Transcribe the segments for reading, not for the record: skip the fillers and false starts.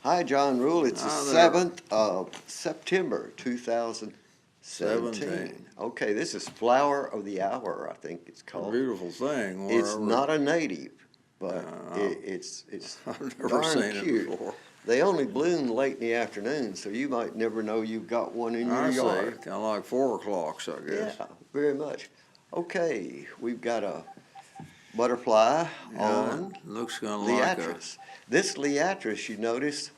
Hi, John Rule. It's the Hi there. 7th of September, 2017. Okay, this is Flower of the Hour, I think it's A called. beautiful thing. It's Wherever. not a native, but Uh, it's I've never darn seen it cute. before. They only bloom late in the afternoon, so you might never know you've got one in your I see. yard. Kind of like 4 o'clocks, I guess. Yeah, very much. Okay, we've got a butterfly Yeah, on it looks kind of like a. Liatris. This Liatris, you notice,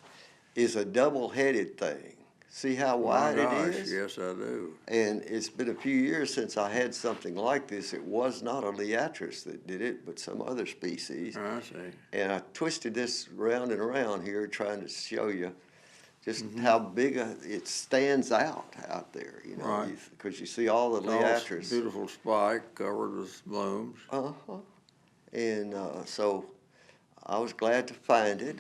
is a double-headed thing. See how My wide it gosh, is? yes, I do. And it's been a few years since I had something like this. It was not a Liatris that did it, but some other species. I see. And I twisted this round and around here trying to show you just how big it stands out there, you know, Right. because you see all the Tall, Liatris. beautiful spike covered with blooms. Uh-huh. And so I was glad to find it.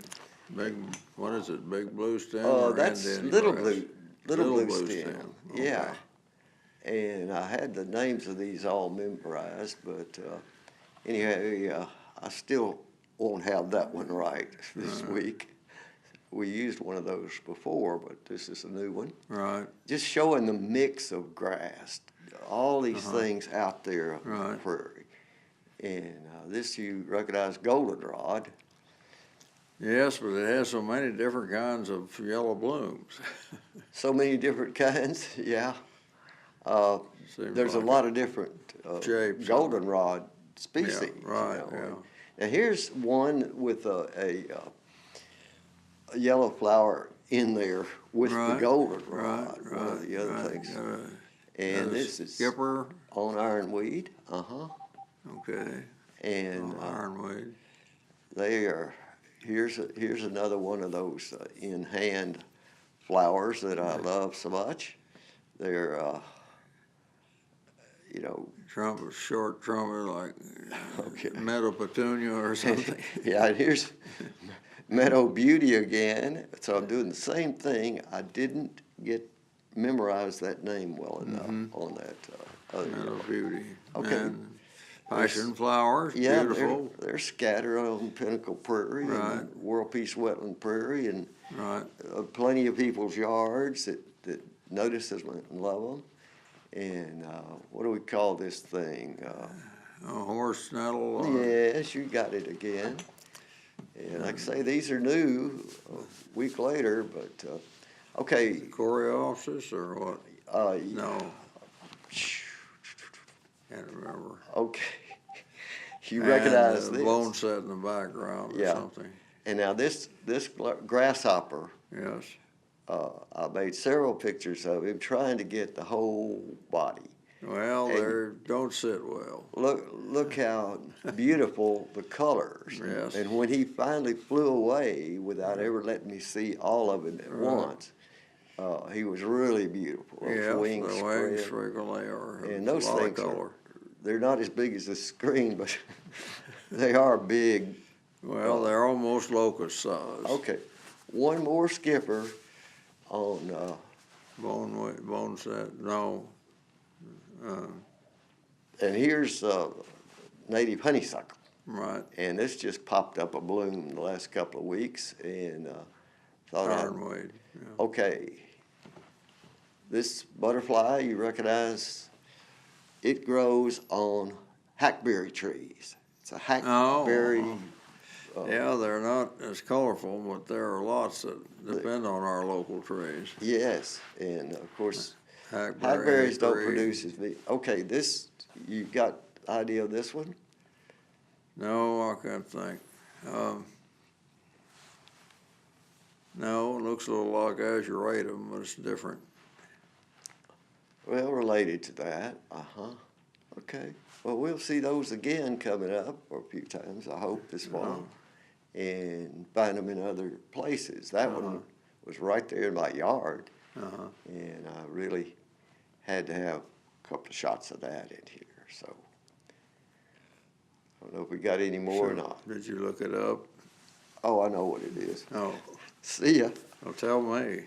Big, what is it? Big blue stem or That's Indian little grass? blue, little blue stem. stem. Yeah. And I had the names of these all memorized, but anyhow, I still won't have that one right this week. We used one of those before, but this is a new one. Right. Just showing the mix of grass, all these things out there on the Right. prairie. And this you recognize goldenrod. Yes, but it has so many different kinds of yellow blooms. So many different kinds, yeah. Seems There's a like lot of different shapes. goldenrod species. Yeah, right, you know. yeah. Now here's one with a yellow flower in there with Right, the goldenrod, right, one of the other right. things. And this is Skipper. on ironweed, Okay. and Ironweed. they are. Here's another one of those in hand flowers that I love so much. They're you know. Trumpet, short trumpet, like Okay. meadow petunia or something. Yeah, and here's Meadow Beauty again. So I'm doing the same thing. I didn't memorize that name well enough on that other Meadow yellow. beauty. Okay. And passion flowers, Yeah, beautiful. they're scattered on Pinnacle Prairie Right. and World Peace Wetland Prairie and Right. plenty of people's yards that notice them and love them. And what do we call this thing? A horse nettle. Or, Yes, you got it again. And like I say, these are new a week later, but okay. Coreopsis or what? No. Can't remember. Okay. You recognize and, this. Bone set in the background or something. And now this grasshopper, Yes. I made several pictures of him trying to get the whole body. Well, they don't sit well. Look how beautiful the colors. Yes. And when he finally flew away without ever letting me see all of him at once, he was really beautiful. Yeah, wings the wings spread. frequently are And a those lot things of color. they're not as big as the screen, but they are big. Well, they're almost locust size. Okay, one more skipper on. Bone set, no. And here's native honeysuckle. Right. And this just popped up a bloom in the last couple of weeks, and thought Ironweed. Yeah. okay, this butterfly you recognize, it grows on hackberry trees. It's a hackberry. Yeah, they're not as colorful, but there are lots that depend on our local trees. Yes, and of course, Hackberry, hackberries don't hickory. produce as big. Okay, this you got idea of this one? No, I can't think. No, it looks a little like azuratum, but it's different. Well, related to that. Okay. Well, we'll see those again coming up for a few times, I hope, this fall, and find them in other places. That one was right there in my yard, and I really had to have a couple of shots of that in here. So I don't know if we got any more or not. Did you look it up? Oh, I know what it is. Oh, See ya. well, tell me.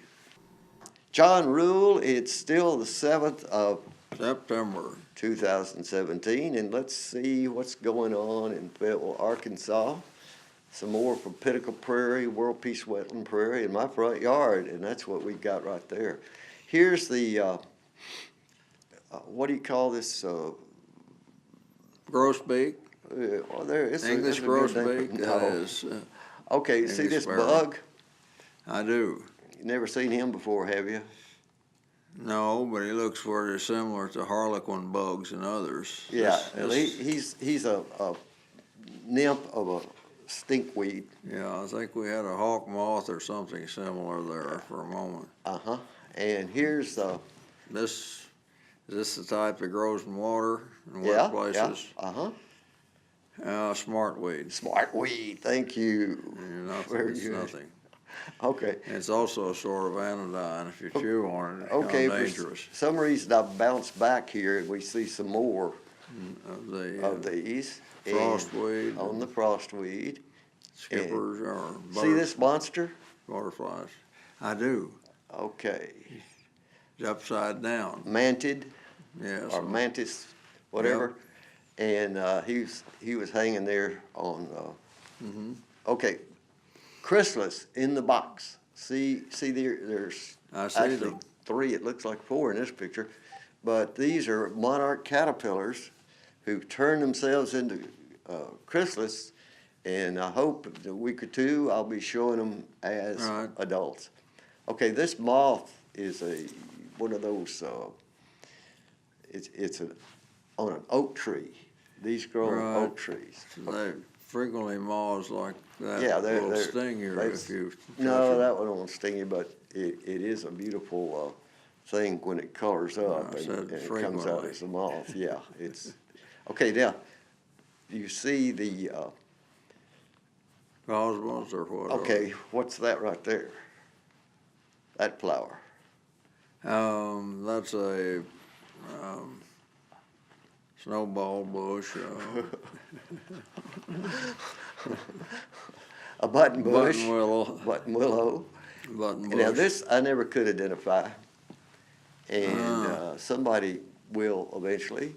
John Rule, it's still the 7th of September. 2017, and let's see what's going on in Fayetteville, Arkansas. some more from Pinnacle Prairie, World Peace Wetland Prairie in my front yard, and that's what we've got right there. Here's the, what do you call this? Grosbeak, Well, there, it's English it's a good name. grosbeak, No. that is, Okay, see English this sparrow. bug? I do. You never seen him before, have you? No, but he looks very similar to harlequin bugs and others. Yeah, This- he's a nymph of a stinkweed. Yeah, I think we had a hawk moth or something similar there for a moment. Uh-huh. And here's This, is this the type that grows in water in wet yeah, places? uh-huh. Smartweed. Smartweed, thank you. Very It's good. nothing. Okay, It's also a sort of anodyne. If you chew on it, it's okay, kind of for dangerous. some reason I bounced back here and we see some more Of the of these. and- frostweed, On the frostweed. skippers, or See this monster? butterflies. I do. Okay, It's upside down. manted Yes. or mantis, whatever. And he was hanging there on, okay, chrysalis in the box. See there's I see actually them. 3, it looks like 4 in this picture. But these are monarch caterpillars who turn themselves into chrysalis. And I hope in a week or 2, I'll be showing them as Right. adults. Okay, this moth is one of those, it's on an oak tree. These grow on Right. oak trees. They frequently moths like that Yeah, will sting you if you touch No, them. that one won't sting you, but it is a beautiful thing when it colors up I and said and it comes frequently. out as a moth. Yeah, it's, okay, now, you see the, Cosmos or whatever. okay, what's that right there? That flower. That's a snowball bush. A button bush. Button willow. Button willow. Button bush. Now, this I never could identify, and somebody will eventually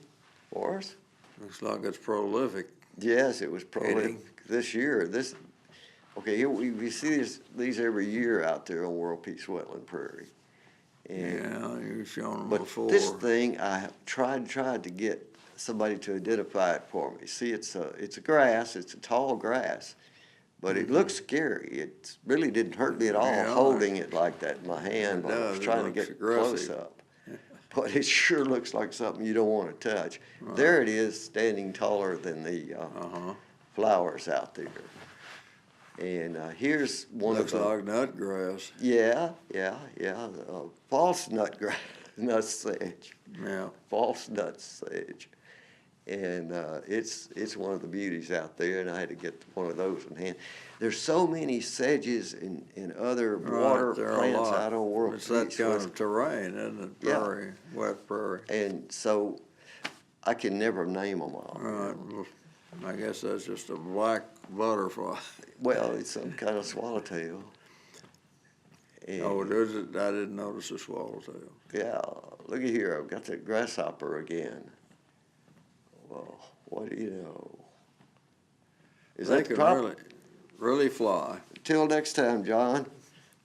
for us. Looks like it's prolific. Yes, it was probably Eating. this year. Okay, here we see these every year out there on World Peace Wetland Prairie. And, Yeah, you've shown them but before. this thing, I have tried to get somebody to identify it for me. See, it's a grass. It's a tall grass, but it looks scary. It really didn't hurt me at all Yeah, holding it like that in my hand It when I was does. It trying to looks get close aggressive. up. But it sure looks like something you don't want to touch. There it is, standing taller than the flowers out there. And here's one Looks of the like nut grass. yeah, false nut sedge, Yeah. false nut sedge, and it's one of the beauties out there. And I had to get one of those in hand. There's so many sedges and other water there are a plants lot. out on World It's that Peace, kind of terrain, isn't it? Yeah. Prairie, wet prairie. and so I can never name them all. Right. Well, I guess that's just a black butterfly. Well, it's some kind of swallowtail. And, Oh, does it? I didn't notice the swallowtail. yeah, look at here. I've got the grasshopper again. Well, what do you know? Is They that can the problem? really fly. Till next time, John.